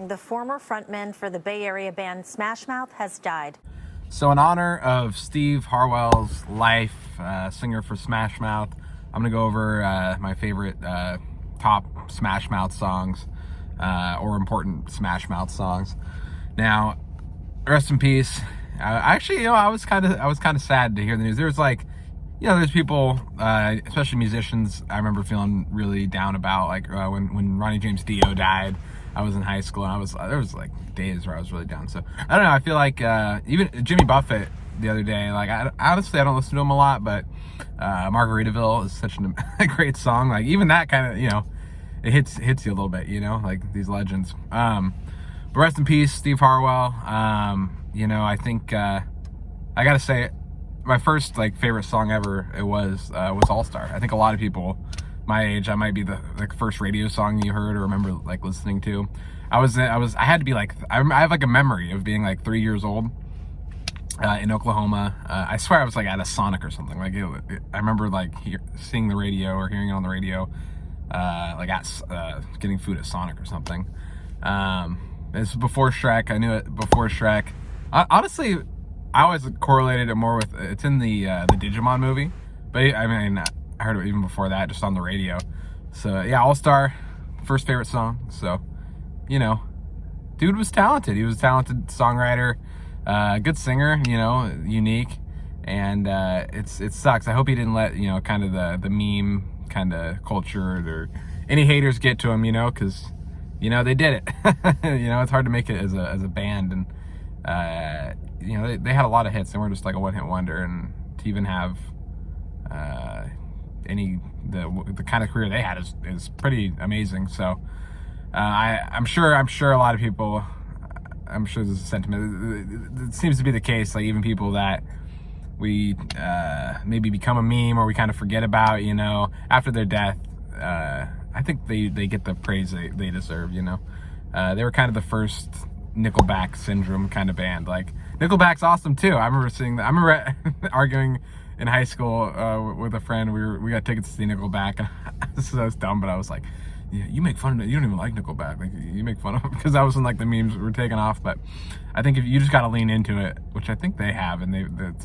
reporting the former frontman for the Bay Area band Smash Mouth has died. So in honor of Steve Harwells' life, singer for Smash Mouth, I'm going to go over my favorite top Smash Mouth songs, or important Smash Mouth songs. Now, rest in peace. Actually, I was kind of sad to hear the news. There was there's people, especially musicians, I remember feeling really down about, when Ronnie James Dio died. I was in high school, and there was days where I was really down. So I don't know. I feel like even Jimmy Buffett the other day. Honestly, I don't listen to him a lot, but Margaritaville is such a great song. Even that kind of it hits you a little bit. These legends. But rest in peace, Steve Harwell. I think I gotta say, my first favorite song ever was All Star. I think a lot of people my age, that might be the first radio song you heard or remember listening to. I had to be I have a memory of being 3 years old in Oklahoma. I swear I was at a Sonic or something. I remember seeing the radio or hearing it on the radio, getting food at Sonic or something. It's before Shrek. I knew it before Shrek. Honestly, I always correlated it more with, it's in the Digimon movie, but I heard it even before that, just on the radio. So yeah, All Star, first favorite song. So, dude was talented. He was a talented songwriter, good singer, unique. And it sucks. I hope he didn't let kind of the meme kind of culture or any haters get to him, because they did it. It's hard to make it as a band, and they had a lot of hits. They weren't just a one-hit wonder, and to even have the kind of career they had is pretty amazing. So I'm sure a lot of people, I'm sure there's a sentiment. It seems to be the case. Even people that we maybe become a meme or we kind of forget about, after their death, I think they get the praise they deserve. They were kind of the first Nickelback syndrome kind of band. Nickelback's awesome too. I remember arguing in high school with a friend. We got tickets to see Nickelback. This is dumb, but I was like, yeah, you make fun of it. You don't even like Nickelback. You make fun of them, because I was in the memes were taking off. But I think if you just got to lean into it, which I think they have, and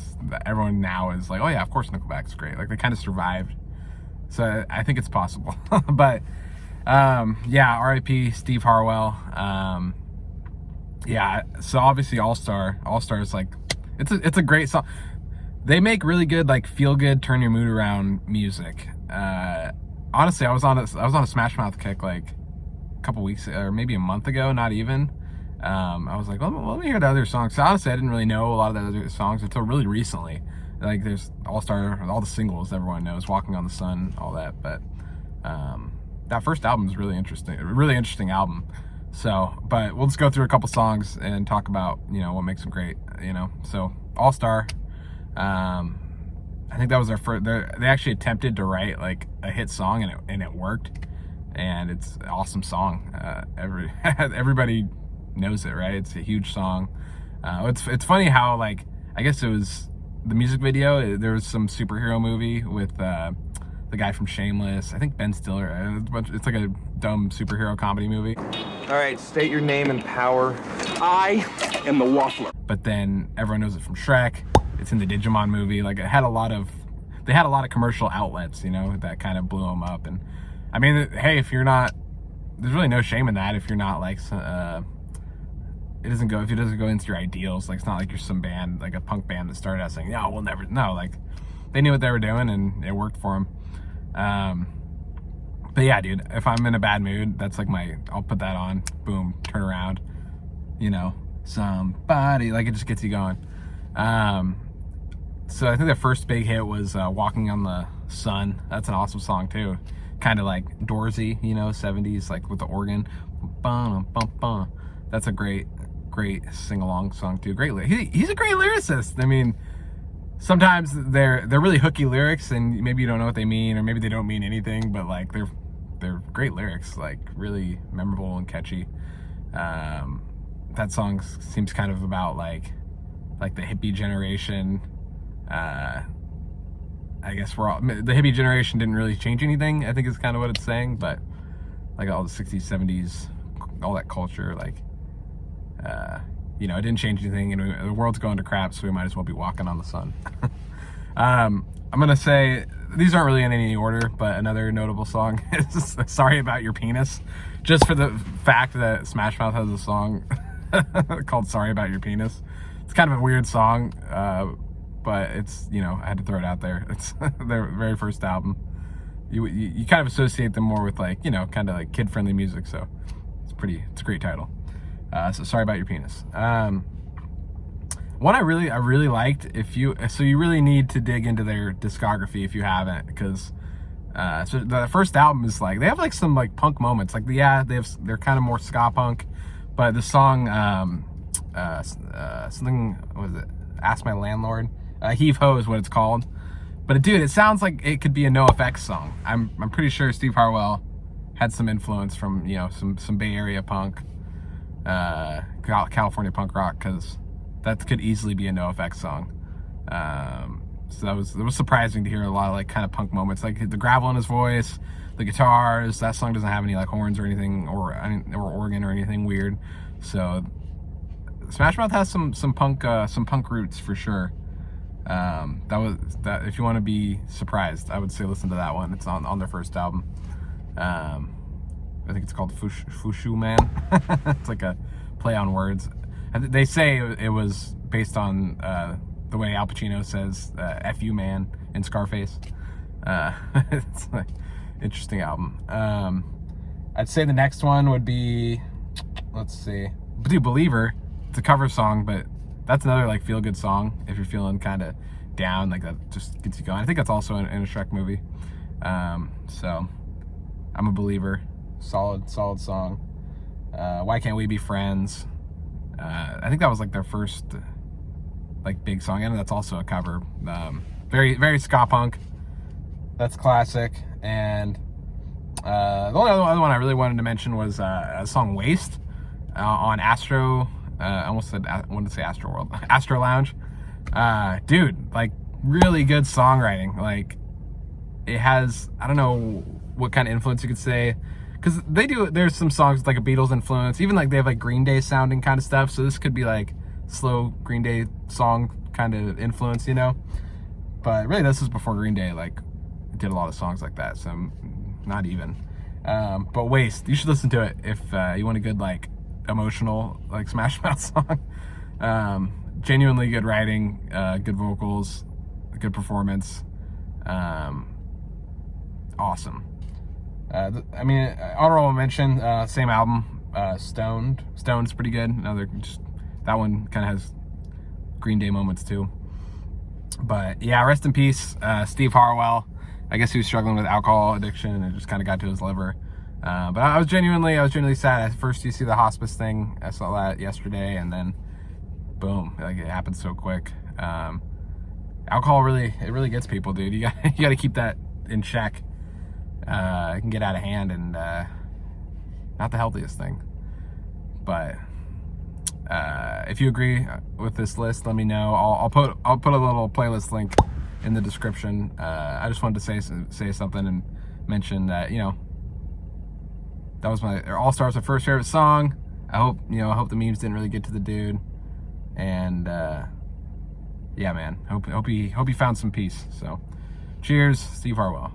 everyone now is oh yeah, of course Nickelback's great. They kind of survived. So I think it's possible. But yeah, R.I.P. Steve Harwell. Yeah, so obviously All Star is it's a great song. They make really good feel good, turn your mood around music. Honestly, I was on a Smash Mouth kick a couple weeks or maybe a month ago, not even. I was let me hear the other songs. So honestly, I didn't really know a lot of the other songs until really recently. There's All Star, all the singles everyone knows, Walking on the Sun, all that. But that first album is really interesting. A really interesting album. So, but we'll just go through a couple songs and talk about what makes them great. So All Star. I think that was their first. They actually attempted to write a hit song, and it worked, and it's an awesome song. Everybody knows it, right? It's a huge song. It's funny how I guess it was the music video. There was some superhero movie with the guy from Shameless. I think Ben Stiller. It's a dumb superhero comedy movie. All right, state your name and power. I am the Waffler. But then everyone knows it from Shrek. It's in the Digimon movie. They had a lot of commercial outlets, that kind of blew them up. And hey, if you're not, there's really no shame in that. If you're not if it doesn't go into your ideals, it's not you're some band, a punk band that started out saying, no, we'll never, no, they knew what they were doing and it worked for them. But yeah, dude, if I'm in a bad mood, that's I'll put that on, boom, turn around, somebody, it just gets you going. So I think the first big hit was Walking on the Sun. That's an awesome song too. Kind of Doorsy, 70s, with the organ. That's a great sing-along song too. He's a great lyricist. Sometimes they're really hooky lyrics, and maybe you don't know what they mean, or maybe they don't mean anything, but they're great lyrics, really memorable and catchy. That song seems kind of about the hippie generation. I guess the hippie generation didn't really change anything, I think is kind of what it's saying, but all the 60s, 70s, all that culture, you know, it didn't change anything, and the world's going to crap, so we might as well be walking on the sun. I'm gonna say these aren't really in any order, but another notable song is "Sorry About Your Penis," just for the fact that Smash Mouth has a song called "Sorry About Your Penis." It's kind of a weird song, but it's, you know, I had to throw it out there. It's their very first album. You kind of associate them more with, like, you know, kind of like kid-friendly music, so it's a great title. So "Sorry About Your Penis." One I really liked, so you really need to dig into their discography if you haven't, because so the first album is like, they have like some like punk moments, like they're kind of more ska punk, but the song something, what was it, Ask My Landlord, Heave Ho is what it's called. But dude, it sounds like it could be a NoFX song. I'm pretty sure Steve Harwell had some influence from, you know, some Bay Area punk, California punk rock, because that could easily be a NoFX song. So it was surprising to hear a lot of like kind of punk moments, like the gravel in his voice, the guitars. That song doesn't have any like horns or anything, or organ or anything weird. So Smash Mouth has some punk roots for sure. That if you want to be surprised, I would say listen to that one. It's on their first album. I think it's called Fushu Man. It's like a play on words. They say it was based on the way Al Pacino says "F you man" in Scarface. It's like interesting album. I'd say the next one would be, let's see, Believer. It's a cover song, but that's another like feel good song if you're feeling kind of down, like that just gets you going. I think that's also in a Shrek movie. So I'm a Believer. Solid song. Why Can't We Be Friends? I think that was like their first like big song. I know that's also a cover. Very ska punk. That's classic. And the only other one I really wanted to mention was a song "Waste" on Astro. I wanted to say Astro World, Astro Lounge. Dude, like really good songwriting. Like it has, I don't know what kind of influence you could say, because there's some songs with like a Beatles influence, even like they have like Green Day sounding kind of stuff. So this could be like slow Green Day song kind of influence, you know. But really, this was before Green Day like did a lot of songs like that. So not even. But "Waste," you should listen to it if you want a good like emotional like Smash Mouth song. Genuinely good writing, good vocals, good performance. Awesome. I mean, honorable mention, same album, Stoned. Stoned's pretty good. That one kind of has Green Day moments too. But yeah, rest in peace, Steve Harwell. I guess he was struggling with alcohol addiction and it just kind of got to his liver. But I was genuinely sad. At first, you see the hospice thing. I saw that yesterday, and then boom, like it happened so quick. Alcohol really gets people, dude. You got to keep that in check. It can get out of hand, and not the healthiest thing. But if you agree with this list, let me know. I'll put a little playlist link in the description. I just wanted to say something and mention that, you know, that was my All Stars, my first favorite song. I hope the memes didn't really get to the dude. And yeah, man, hope he found some peace. So cheers, Steve Harwell.